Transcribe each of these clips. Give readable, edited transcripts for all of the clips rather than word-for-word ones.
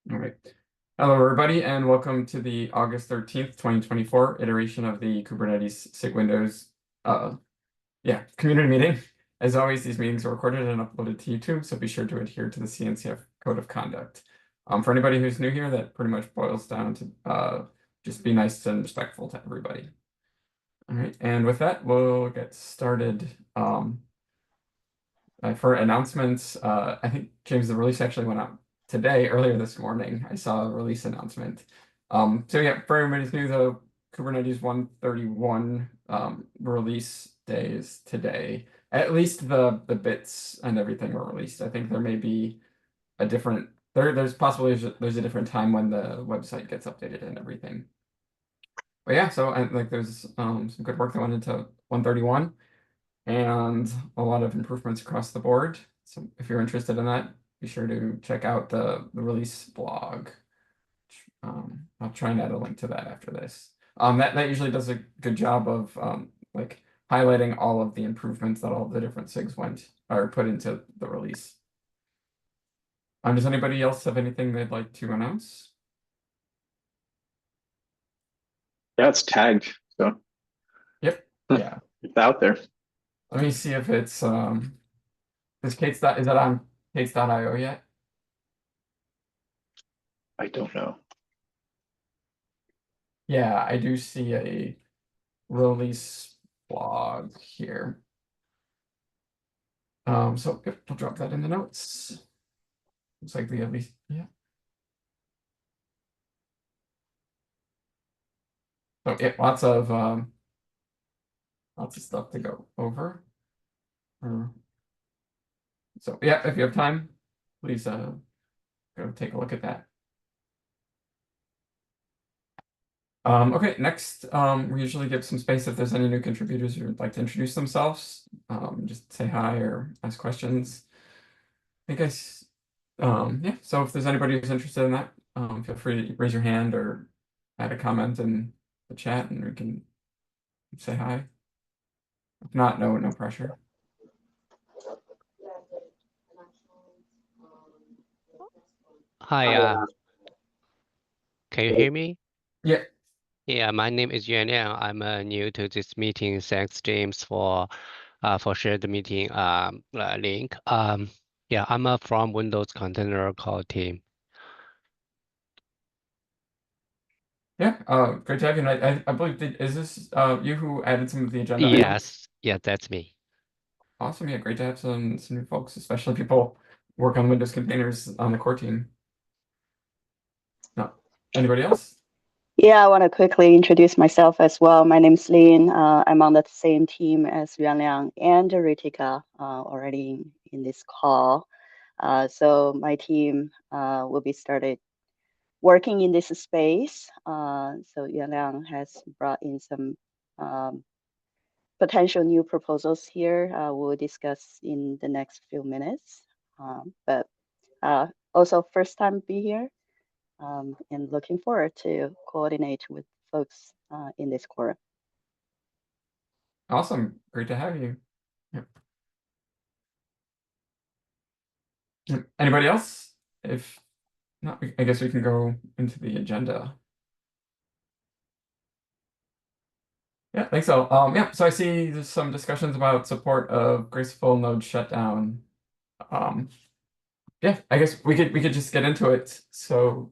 All right. Hello, everybody, and welcome to the August 13th, 2024 iteration of the Kubernetes SIG-Windows community meeting. As always, these meetings are recorded and uploaded to YouTube, so be sure to adhere to the CNCF Code of Conduct. For anybody who's new here, that pretty much boils down to just be nice and respectful to everybody. All right, and with that, we'll get started. For announcements, I think, James, the release actually went out today, earlier this morning. I saw a release announcement. So yeah, for everybody who's new, the Kubernetes 131 release day is today. At least the bits and everything were released. I think there may be a different there's possibly there's a different time when the website gets updated and everything. But yeah, so I like there's some good work that went into 131 and a lot of improvements across the board. So if you're interested in that, be sure to check out the release blog. I'll try and add a link to that after this. That usually does a good job of like highlighting all of the improvements that all the different SIGs are put into the release. Does anybody else have anything they'd like to announce? Yeah, it's tagged, so Yep. Yeah. it's out there. Let me see if it's is that on Kates.io yet? I don't know. Yeah, I do see a release blog here. So yep, I'll drop that in the notes. Looks like we at least, yeah. So yeah, lots of stuff to go over. So yeah, if you have time, please go take a look at that. Okay, next, we usually give some space if there's any new contributors who would like to introduce themselves. Just say hi or ask questions. I guess, yeah, so if there's anybody who's interested in that, feel free to raise your hand or add a comment in the chat and we can say hi. If not, no pressure. Hi, can you hear me? Yeah. Yeah, my name is Yuan Liang. I'm new to this meeting. Thanks, James, for share the meeting link. Yeah, I'm from Windows Container Code team. Yeah, great to have you. And I believe, is this you who added some of the agenda items? Yes, yeah, that's me. Awesome. Yeah, great to have some new folks, especially people work on Windows containers on the core team. No, anybody else? Yeah, I want to quickly introduce myself as well. My name's Lin. I'm on the same team as Yuan Liang and Ritika already in this call. So my team will be started working in this space. So Yuan Liang has brought in some potential new proposals here. We'll discuss in the next few minutes. But also first time be here. And looking forward to coordinate with folks in this core. Awesome. Great to have you. Yep. Anybody else? If not, I guess we can go into the agenda. Yeah, thanks so. Yeah, so I see there's some discussions about support of graceful node shutdown. Yeah, I guess we could just get into it. So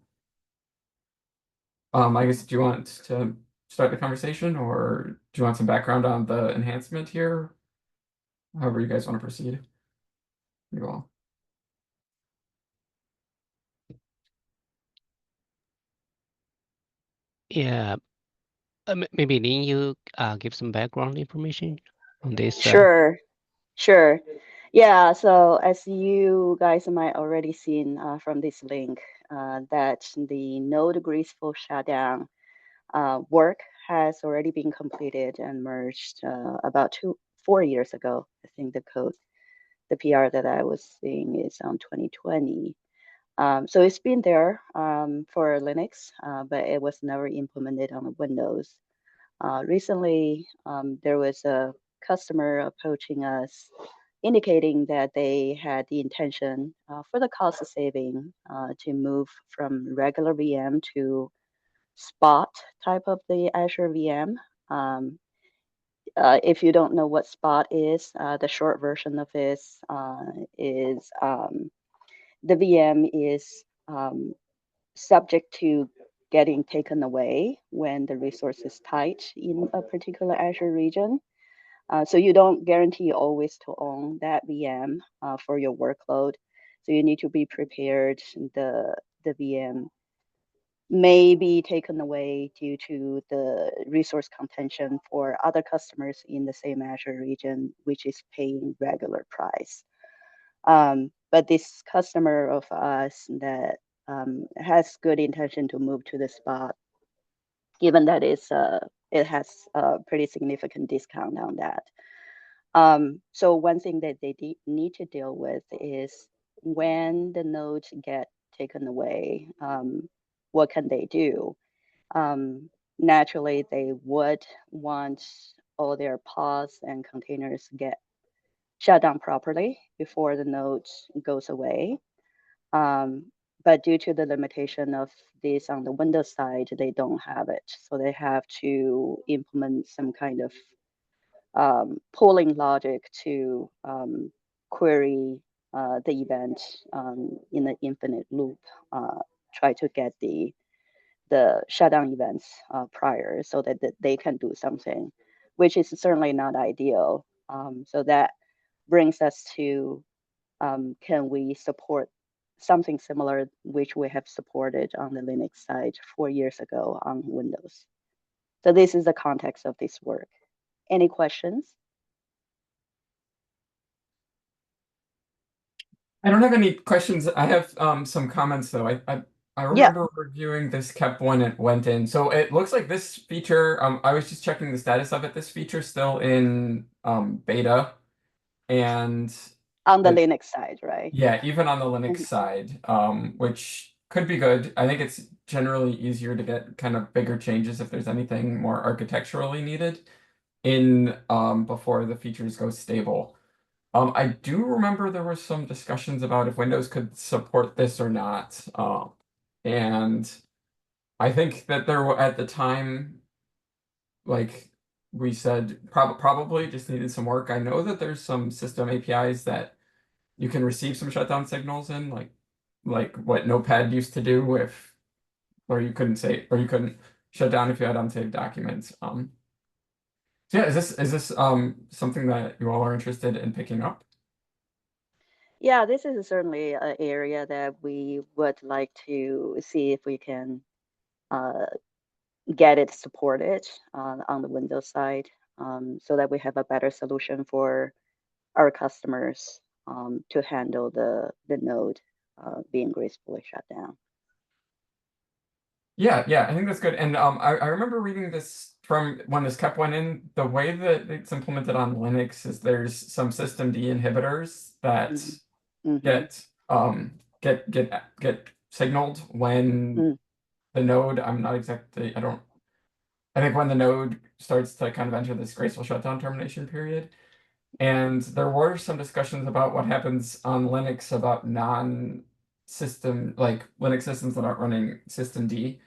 I guess, do you want to start the conversation or do you want some background on the enhancement here? However you guys want to proceed. You all. Yeah, maybe Lin, you give some background information on this. Sure. Yeah, so as you guys might already seen from this link, that the node graceful shutdown work has already been completed and merged about 4 years ago. I think the PR that I was seeing is on 2020. So it's been there for Linux, but it was never implemented on Windows. Recently, there was a customer approaching us indicating that they had the intention for the cost saving to move from regular VM to Spot type of the Azure VM. If you don't know what Spot is, the short version of it is the VM is subject to getting taken away when the resource is tight in a particular Azure region. So you don't guarantee always to own that VM for your workload. So you need to be prepared. The VM may be taken away due to the resource contention for other customers in the same Azure region, which is paying regular price. But this customer of us that has good intention to move to the Spot, given that it has a pretty significant discount on that. So one thing that they need to deal with is when the nodes get taken away, what can they do? Naturally, they would want all their pods and containers get shut down properly before the node goes away. But due to the limitation of this on the Windows side, they don't have it. So they have to implement some kind of polling logic to query the event in an infinite loop, try to get the shutdown events prior so that they can do something, which is certainly not ideal. So that brings us to can we support something similar, which we have supported on the Linux side 4 years ago on Windows. So this is the context of this work. Any questions? I don't have any questions. I have some comments though. I remember reviewing this KEP when it went in. So it looks like this feature, I was just checking the status of it. This feature's still in beta, and on the Linux side, right? yeah, even on the Linux side, which could be good. I think it's generally easier to get kind of bigger changes if there's anything more architecturally needed in before the features go stable. I do remember there were some discussions about if Windows could support this or not. And I think that there were at the time, like we said, probably just needed some work. I know that there's some system APIs that you can receive some shutdown signals in, like what Notepad used to do if, or you couldn't shut down if you had unsaved documents. So yeah, is this something that you all are interested in picking up? Yeah, this is certainly an area that we would like to see if we can get it supported on the Windows side, so that we have a better solution for our customers to handle the node being gracefully shut down. Yeah, I think that's good. And I remember reading this from when this KEP went in. The way that it's implemented on Linux is there's some system D inhibitors that get signaled when the node. I think when the node starts to kind of enter this graceful shutdown termination period. And there were some discussions about what happens on Linux about non-system, like Linux systems that aren't running system D.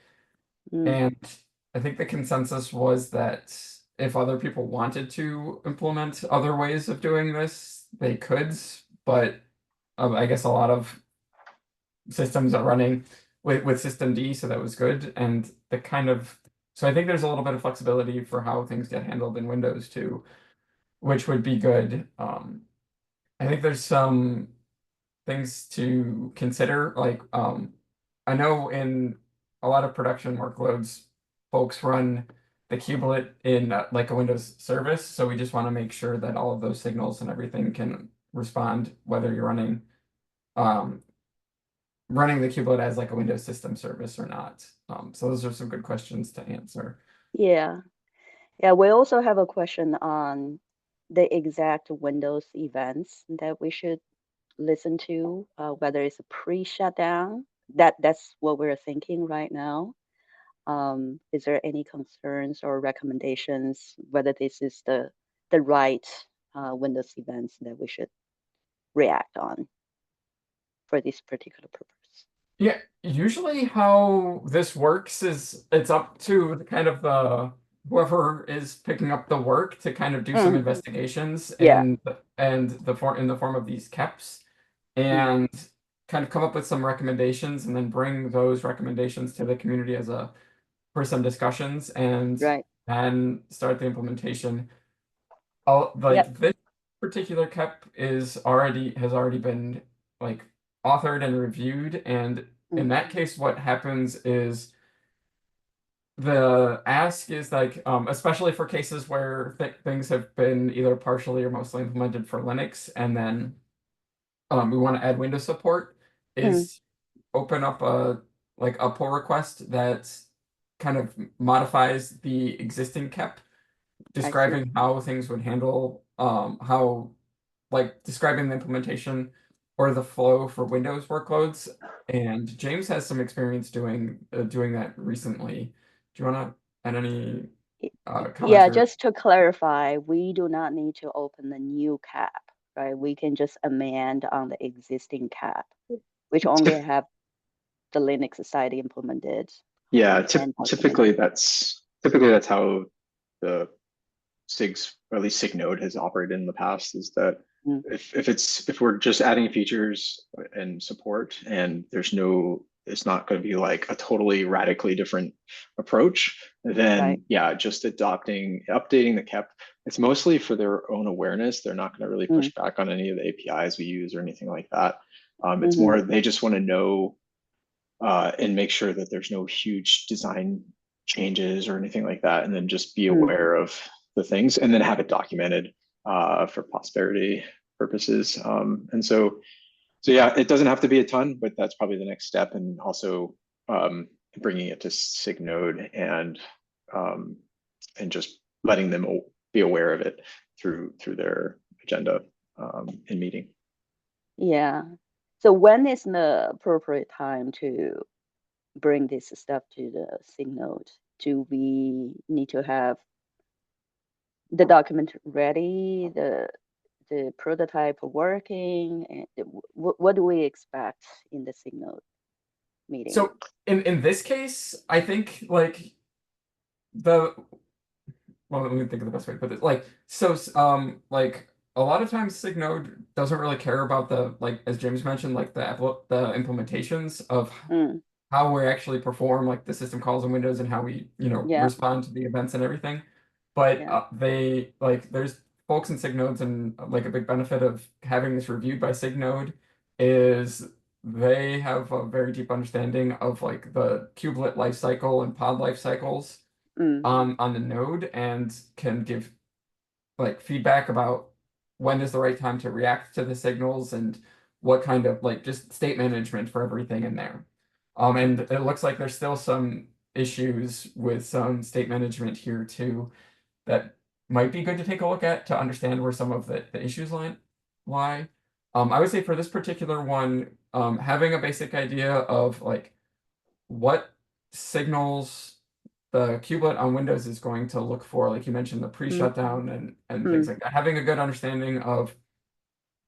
And I think the consensus was that if other people wanted to implement other ways of doing this, they could, but I guess a lot of systems are running with system D, so that was good. And so I think there's a little bit of flexibility for how things get handled in Windows too, which would be good. I think there's some things to consider, like I know in a lot of production workloads, folks run the kubelet in like a Windows service, so we just want to make sure that all of those signals and everything can respond whether you're running the kubelet as like a Windows system service or not. So those are some good questions to answer. Yeah, we also have a question on the exact Windows events that we should listen to, whether it's a pre-shutdown. That's what we're thinking right now. Is there any concerns or recommendations whether this is the right Windows events that we should react on for this particular purpose? Yeah, usually how this works is it's up to the kind of the whoever is picking up the work to kind of do some Mm, investigations yeah. and the form in the form of these KEPs Mm, and kind of come up with some recommendations and then bring those recommendations to the community as a for some discussions and right. then start the implementation. Yep. Like this particular KEP has already been like authored and reviewed, and in Mm, that case, what happens is the ask is like, especially for cases where things have been either partially or mostly implemented for Linux, and then we want to add Windows support, mm, is open up a pull request that kind of modifies the existing KEP I see. describing how things would handle how like describing the implementation or the flow for Windows workloads. And James has some experience doing that recently. Do you want to add any comments Yeah, or just to clarify, we do not need to open the new cap, right? We can just amend on the existing cap, which only Typ- have the Linux side implemented. Yeah, And typically documented. that's how the SIG's, or at least SIG node has operated in the past, is that Mm, if we're just adding features and support and it's not going to be like a totally radically different approach, right. then yeah, just updating the KEP. It's mostly for their own awareness. They're not going to really Mm, push back on any of the APIs we use or anything like that. It's mm-hmm, more they just want to know and make sure that there's no huge design changes or anything like that, and then just be mm, aware of the things and then have it documented for posterity purposes. So yeah, it doesn't have to be a ton, but that's probably the next step, and also bringing it to SIG-Node um, and just letting them be aware of it through their agenda in meeting. yeah. So when is the appropriate time to bring this stuff to the SIG node? Do we need to have the document ready, the prototype working? And what do we expect in the SIG node meeting? so in this case, I think like the well, let me think of the best way to put this. Like a lot of times Signode doesn't really care about the like as James mentioned, like the implementations of Mm, how we actually perform like the system calls in Windows and how we, yeah, respond to the events and everything. But yeah. they like there's folks in Signodes and like a big benefit of having this reviewed by Signode is they have a very deep understanding of like the kubelet life cycle and pod life cycles Mm, on the node and can give like feedback about when is the right time to react to the signals and what kind of like just state management for everything in there. And it looks like there's still some issues with some state management here too that might be good to take a look at to understand where some of the issues lie. I would say for this particular one, having a basic idea of like what signals the kubelet on Windows is going to look for, like you mentioned, the mm, pre-shutdown and things mm, like that. Having a good understanding of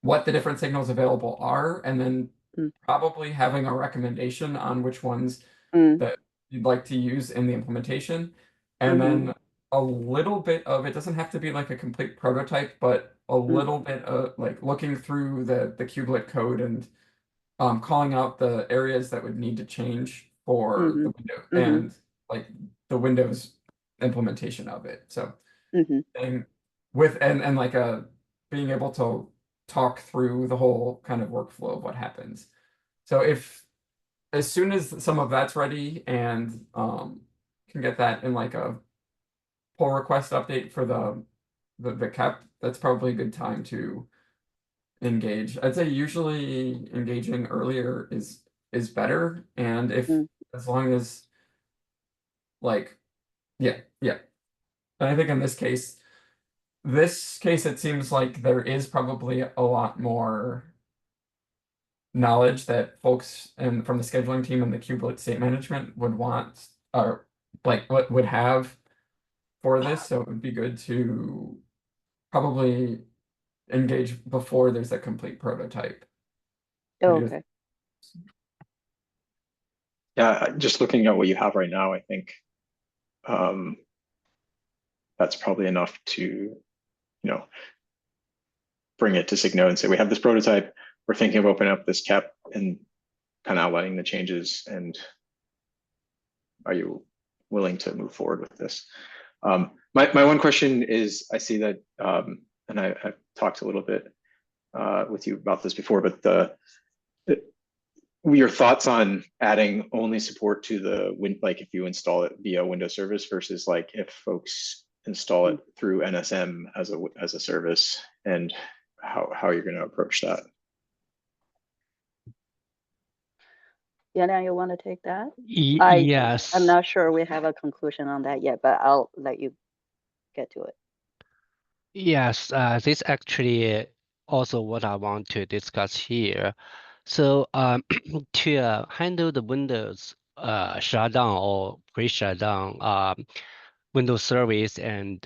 what the different signals available are, and then mm, probably having a recommendation on which ones mm, that you'd like to use in the implementation. And mm-hmm, then a little bit of it doesn't have to be like a complete prototype, but a mm, little bit of like looking through the kubelet code and calling out the areas that would need to change for mm-hmm, the window mm-hmm, and like the Windows implementation of it. So mm-hmm. and with and like being able to talk through the whole kind of workflow of what happens. So if as soon as some of that's ready and can get that in like a pull request update for the cap, that's probably a good time to engage. I'd say usually engaging earlier is better, and if Mm, as long as like yeah. And I think in this case it seems like there is probably a lot more knowledge that folks and from the scheduling team and the kubelet state management would want or like what would have for this. So it would be good to probably engage before there's a complete prototype. Oh, Maybe okay. Yeah, just looking at what you have right now, I think that's probably enough to, you know, bring it to SIG-Node and say, we have this prototype, we're thinking of opening up this KEP and kind of outlining the changes, and are you willing to move forward with this? My one question is, I see that, and I've talked a little bit with you about this before, but your thoughts on adding only support to the like if you install it via Windows service versus like if folks install it through NSM as a service, and how you're going to approach that. Yeah, now you want to take that? I'm Yes. not sure we have a conclusion on that yet, but I'll let you get to it. Yes, this actually also what I want to discuss here. So to handle the Windows shutdown or pre-shutdown, Windows service and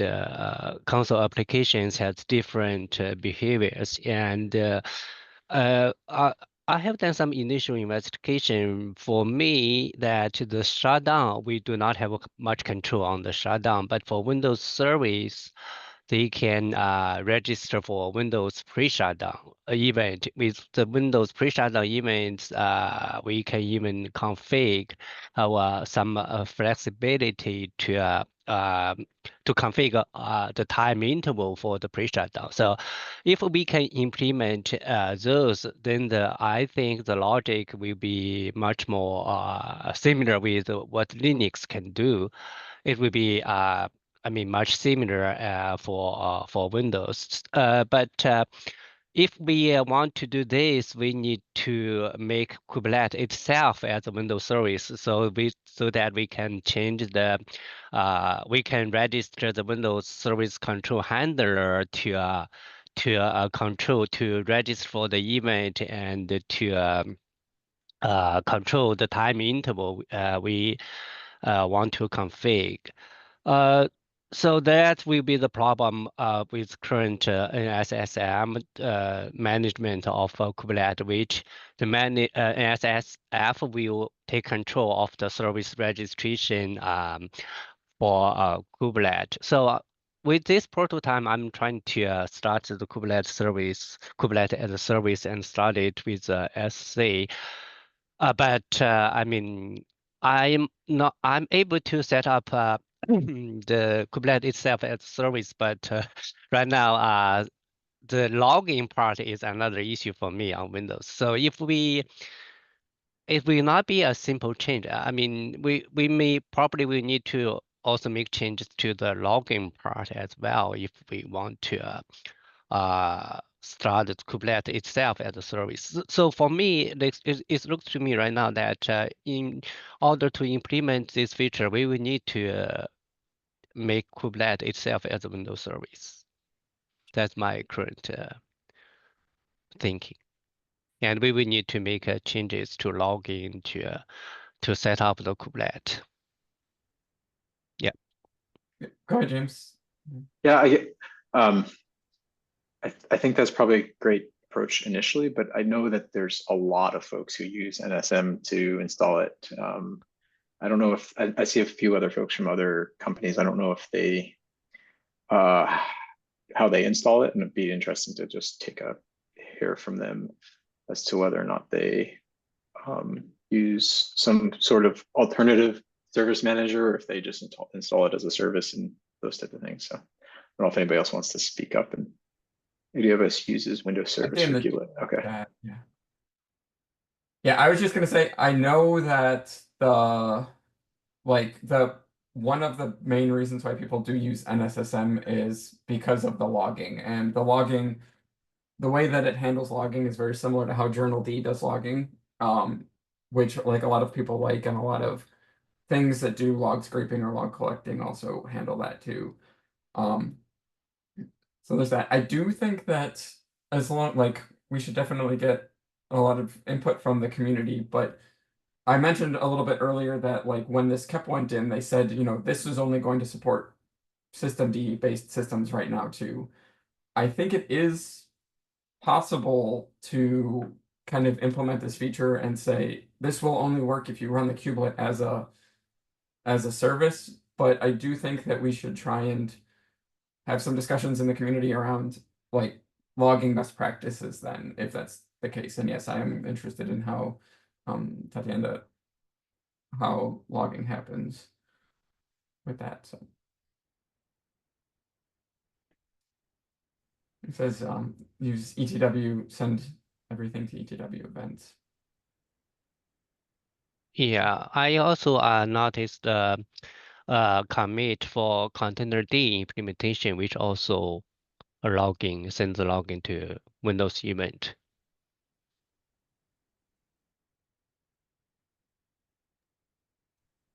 console applications has different behaviors. And I have done some initial investigation. For me, that the shutdown, we do not have much control on the shutdown, but for Windows service, they can register for Windows pre-shutdown event. With the Windows pre-shutdown events, we can even configure some flexibility to configure the time interval for the pre-shutdown. So if we can implement those, then I think the logic will be much more similar with what Linux can do. It will be I mean, much similar for Windows. But if we want to do this, we need to make Kubernetes itself as a Windows service, so that we can change we can register the Windows Service Control Handler to control to register for the event and to control the time interval we want to configure. So that will be the problem with current NSSM management of Kubernetes, which the NSSF will take control of the service registration for Kubernetes. So with this prototype, I'm trying to start the Kubernetes as a service, and start it with SC. But I mean, I'm able to set up the Kubernetes itself as a service, but right now the logging part is another issue for me on Windows. So it will not be a simple change. I mean, we may probably will need to also make changes to the logging part as well if we want to start the Kubernetes itself as a service. So for me, it looks to me right now that in order to implement this feature, we will need to make Kubernetes itself as a Windows service. That's my current thinking. And we will need to make changes to logging to set up the Kubernetes. Yeah. Go ahead, James. Yeah, I think that's probably a great approach initially, but I know that there's a lot of folks who use NSM to install it. I don't know if I see a few other folks from other companies. I don't know if they how they install it, and it'd be interesting to just hear from them as to whether or not they use some sort of alternative service manager, or if they just install it as a service and those type of things. So I don't know if anybody else wants to speak up. And any of us uses Windows Service for QA. Okay. Yeah. Yeah, I was just gonna say, I know that one of the main reasons why people do use NSSM is because of the logging. And the logging, the way that it handles logging is very similar to how Journal D does logging, which like a lot of people like, and a lot of things that do log scraping or log collecting also handle that too. So there's that. I do think that we should definitely get a lot of input from the community, but I mentioned a little bit earlier that like when this KEP went in, they said, this is only going to support systemd based systems right now too. I think it is possible to kind of implement this feature and say this will only work if you run the kubelet as a service, but I do think that we should try and have some discussions in the community around like logging best practices then, if that's the case. And yes, I am interested in how Tatiana, how logging happens with that. So it says use ETW, send everything to ETW events. Yeah, I also noticed the commit for container D implementation, which also a logging, sends the login to Windows event.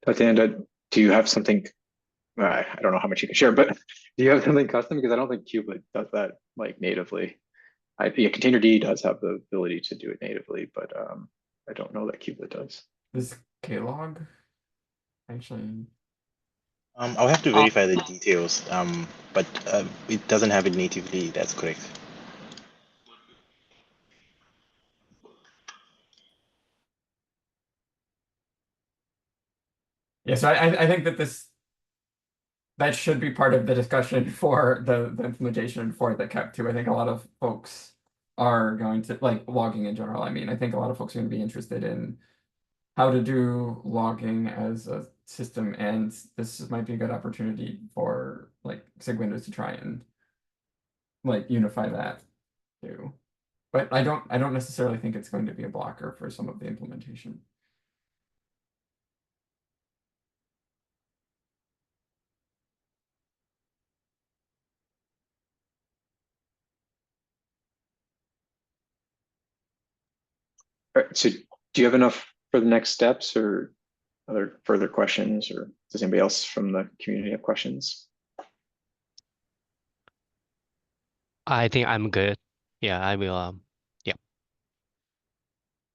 Tatiana, do you have something? I don't know how much you can share, but do you have something custom? Because I don't think Kubelet does that like natively. Yeah, Container D does have the ability to do it natively, but I don't know that Kubelet does. This Klog actually. I'll have to verify the details, but it doesn't have it natively. That's correct. Yeah, so I think that that should be part of the discussion for the implementation for the KEP too. I think a lot of folks are going to like logging in general. I mean, I think a lot of folks are going to be interested in how to do logging as a system, and this might be a good opportunity for like SIG-Windows to try and like unify that too. But I don't necessarily think it's going to be a blocker for some of the implementation. All right, so do you have enough for the next steps or other further questions, or does anybody else from the community have questions? I think I'm good. Yeah, I will. Yeah.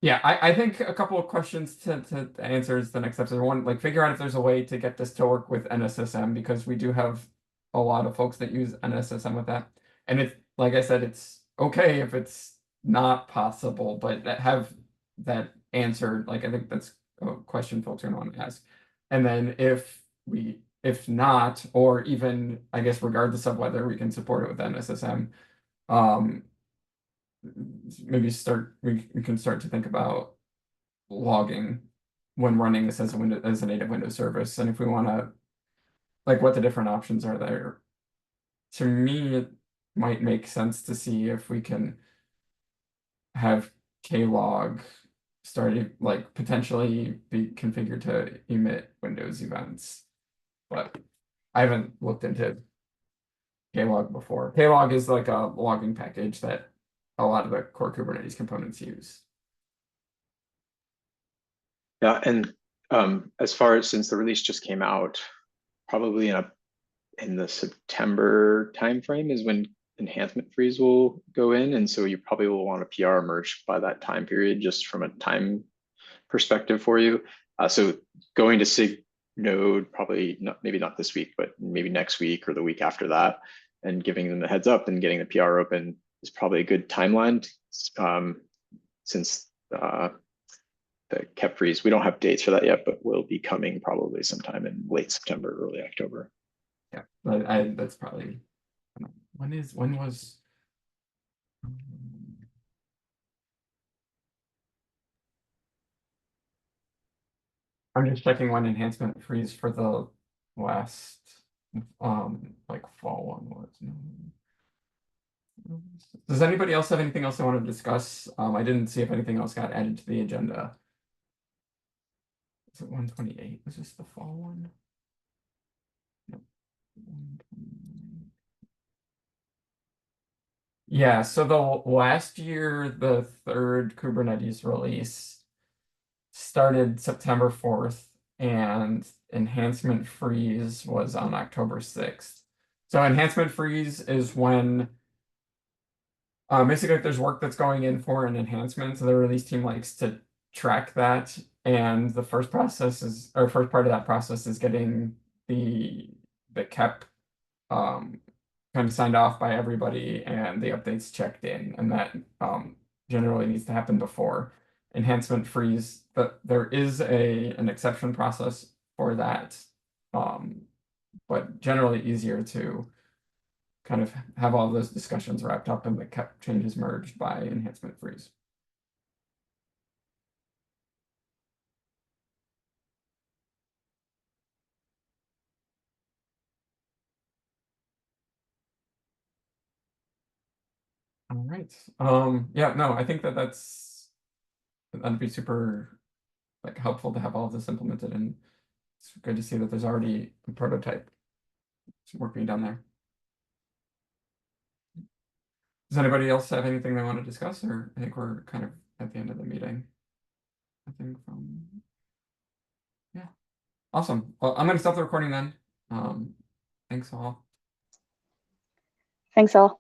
Yeah, I think a couple of questions to answer is the next steps are one, like figure out if there's a way to get this to work with NSSM, because we do have a lot of folks that use NSSM with that. And it's like I said, it's okay if it's not possible, but have that answered. Like I think that's a question folks are gonna want to ask. And then if not, or even I guess regardless of whether we can support it with NSSM, maybe we can start to think about logging when running this as a native Windows service, and if we want to like what the different options are there. To me, it might make sense to see if we can have klog started like potentially be configured to emit Windows events, but I haven't looked into klog before. Klog is like a logging package that a lot of the core Kubernetes components use. Yeah, and as far as since the release just came out, probably in the September timeframe is when enhancement freeze will go in, and so you probably will want a PR merge by that time period, just from a time perspective for you. So going to SIG node probably not, maybe not this week, but maybe next week or the week after that, and giving them the heads up and getting the PR open is probably a good timeline, since the KEP freeze. We don't have dates for that yet, but will be coming probably sometime in late September, early October. Yeah, that's probably when was I'm just checking when enhancement freeze for the last like fall one was. Does anybody else have anything else they want to discuss? I didn't see if anything else got added to the agenda. Is it 128? Was this the fall one? No. 129. Yeah, so the last year, the third Kubernetes release started September 4th, and enhancement freeze was on October 6th. So enhancement freeze is when basically if there's work that's going in for an enhancement, so the release team likes to track that, and the first process is, or first part of that process is getting the KEP kind of signed off by everybody and the updates checked in, and that generally needs to happen before enhancement freeze. But there is an exception process for that, but generally easier to kind of have all those discussions wrapped up and the changes merged by enhancement freeze. All right. Yeah, no, I think that'd be super like helpful to have all of this implemented, and it's good to see that there's already a prototype. Some work being done there. Does anybody else have anything they want to discuss, or I think we're kind of at the end of the meeting. I think yeah. Awesome. Well, I'm gonna stop the recording then. Thanks all. Thanks all.